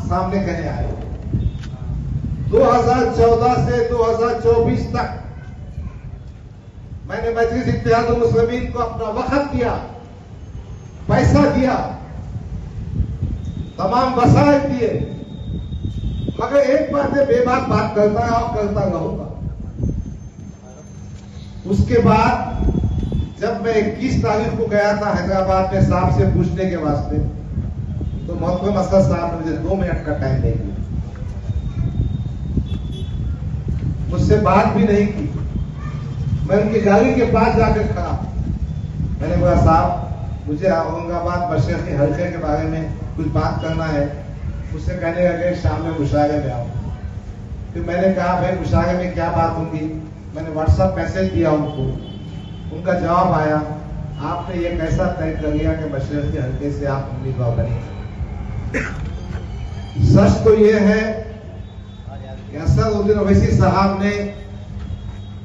सामने कहने आए। 2014 से 2024 तक मैंने मजलिस इत्तेहादुल मुस्लिमीन को अपना वक्त दिया, पैसा दिया, तमाम वसाइल दिए, मगर एक बात है, बेबाक बात करता है और करता रहूंगा। उसके बाद जब मैं 21 तारीख को गया था हैदराबाद में साहब से पूछने के वास्ते, तो मोहतरम असद साहब ने मुझे 2 मिनट का टाइम दे दिया, मुझसे बात भी नहीं की। मैं उनकी गाड़ी के पास जाकर खड़ा, मैंने बोला साहब मुझे औरंगाबाद मशरक़ी हल्के के बारे में कुछ बात करना है। मुझसे कहने लगे शाम में मुशायरे में आओ। फिर मैंने कहा भाई मुशायरे में क्या बात होगी। मैंने व्हाट्सएप मैसेज दिया उनको, उनका जवाब आया, आपने ये कैसा तय कर लिया कि मशरक़ी हल्के से आप उम्मीदवार बने। सच तो ये है कि असदुद्दीन ओवैसी साहब ने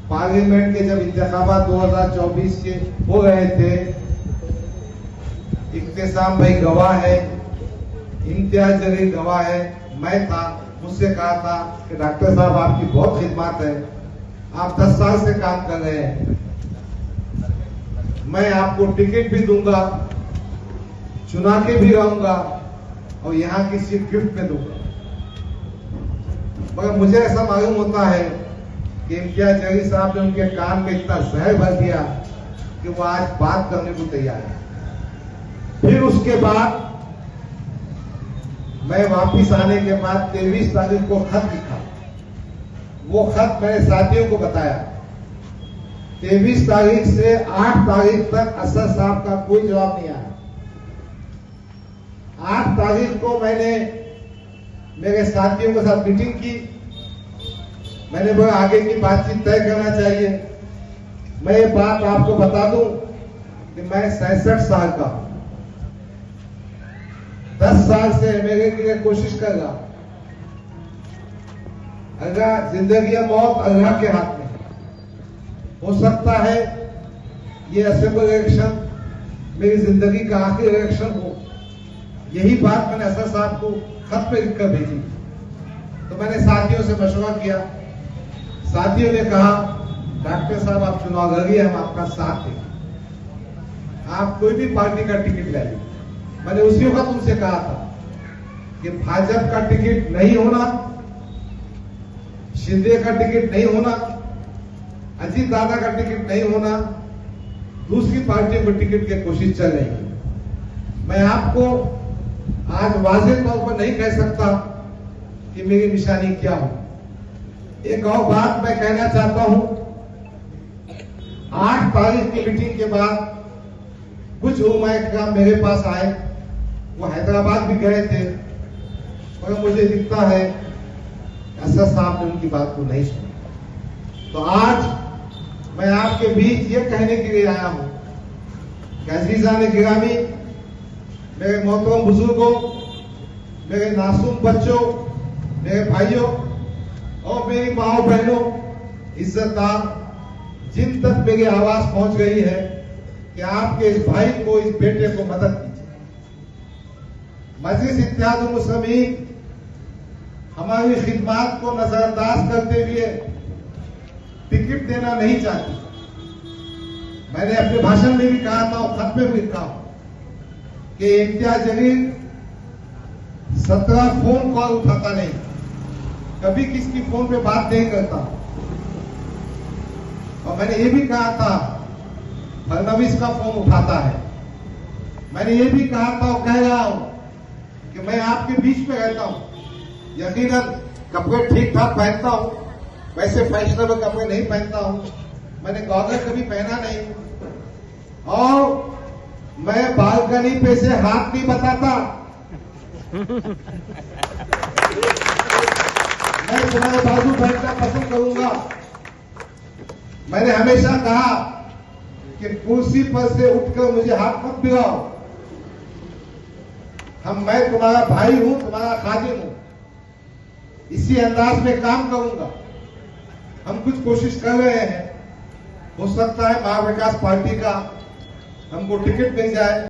पार्लियामेंट के जब इंतखाबात 2024 के हो रहे थे, इख्तिसाम भाई गवाह है, इम्तियाज जलील गवाह है, मैं था, मुझसे कहा था कि डॉक्टर साहब आपकी बहुत खिदमत है, आप 10 साल से काम कर रहे हैं, मैं आपको टिकट भी दूंगा, चुना के भी रहूंगा और यहाँ की सीट गिफ्ट में दूंगा। मगर मुझे ऐसा मालूम होता है कि इम्तियाज जलील साहब ने उनके कान में इतना जहर भर दिया कि वो आज बात करने को तैयार है। फिर उसके बाद मैं वापिस आने के बाद 23 तारीख को खत लिखा। वो खत मैंने साथियों को बताया। 23 तारीख से 8 तारीख तक असद साहब का कोई जवाब नहीं आया। 8 तारीख को मैंने मेरे साथियों के साथ मीटिंग की। मैंने बोला आगे की बातचीत तय करना चाहिए। मैं ये बात आपको बता दूं कि मैं 66 साल का हूं, 10 साल से मेरे लिए कोशिश कर रहा। अगर जिंदगी या मौत अल्लाह के हाथ में हो सकता है ये असेंबली इलेक्शन मेरी जिंदगी का आखिरी इलेक्शन हो। यही बात मैंने असद साहब को खत पे लिखकर भेजी। तो मैंने साथियों से मशवरा किया। साथियों ने कहा डॉक्टर साहब आप चुनाव लड़िए, हम आपका साथ दें, आप कोई भी पार्टी का टिकट ले लीजिए। मैंने उसी वक्त उनसे कहा था कि भाजपा का टिकट नहीं होना, शिंदे का टिकट नहीं होना, अजीत दादा का टिकट नहीं होना, दूसरी पार्टियों को टिकट की कोशिश चल रही है। मैं आपको आज वाज़ेह तौर पर नहीं कह सकता कि मेरी निशानी क्या हो। एक और बात मैं कहना चाहता हूं, 8 तारीख की मीटिंग के बाद कुछ उलमाए किराम मेरे पास आए, वो हैदराबाद भी गए थे, मगर मुझे दिखता है असद साहब ने उनकी बात को नहीं सुना। तो आज मैं आपके बीच ये कहने के लिए आया हूं कि अजीजान गिरामी, मेरे मोहतरम बुजुर्गों, मेरे नासूम बच्चों, मेरे भाइयों और मेरी माओ बहनों, इज्जतदार, जिन तक मेरी आवाज पहुंच गई है कि आपके इस भाई को, इस बेटे को मदद कीजिए। मजलिस इत्तेहादुल मुस्लिमीन हमारी खिदमत को नजरअंदाज करते हुए टिकट देना नहीं चाहती। मैंने अपने भाषण में भी कहा था और खत में भी लिखा कि इम्तियाज जलील 17 फोन कॉल उठाता नहीं, कभी किसकी फोन पे बात नहीं करता। और मैंने ये भी कहा था फडणवीस का फोन उठाता है। मैंने ये भी कहा था और कह रहा हूं कि मैं आपके बीच में रहता हूं। यकीनन कपड़े ठीक ठाक पहनता हूं, वैसे फैशनेबल कपड़े नहीं पहनता हूं, मैंने गॉगल कभी पहना नहीं, और मैं बालकनी पे से हाथ नहीं बताता। मैं तुम्हारे बाजू बैठना पसंद करूंगा। मैंने हमेशा कहा कि कुर्सी पर से उठकर मुझे हाथ मत दिलाओ। मैं तुम्हारा भाई हूं, तुम्हारा खादिम हूं, इसी अंदाज में काम करूंगा। हम कुछ कोशिश कर रहे हैं, हो सकता है महाविकास पार्टी का हमको टिकट मिल जाए।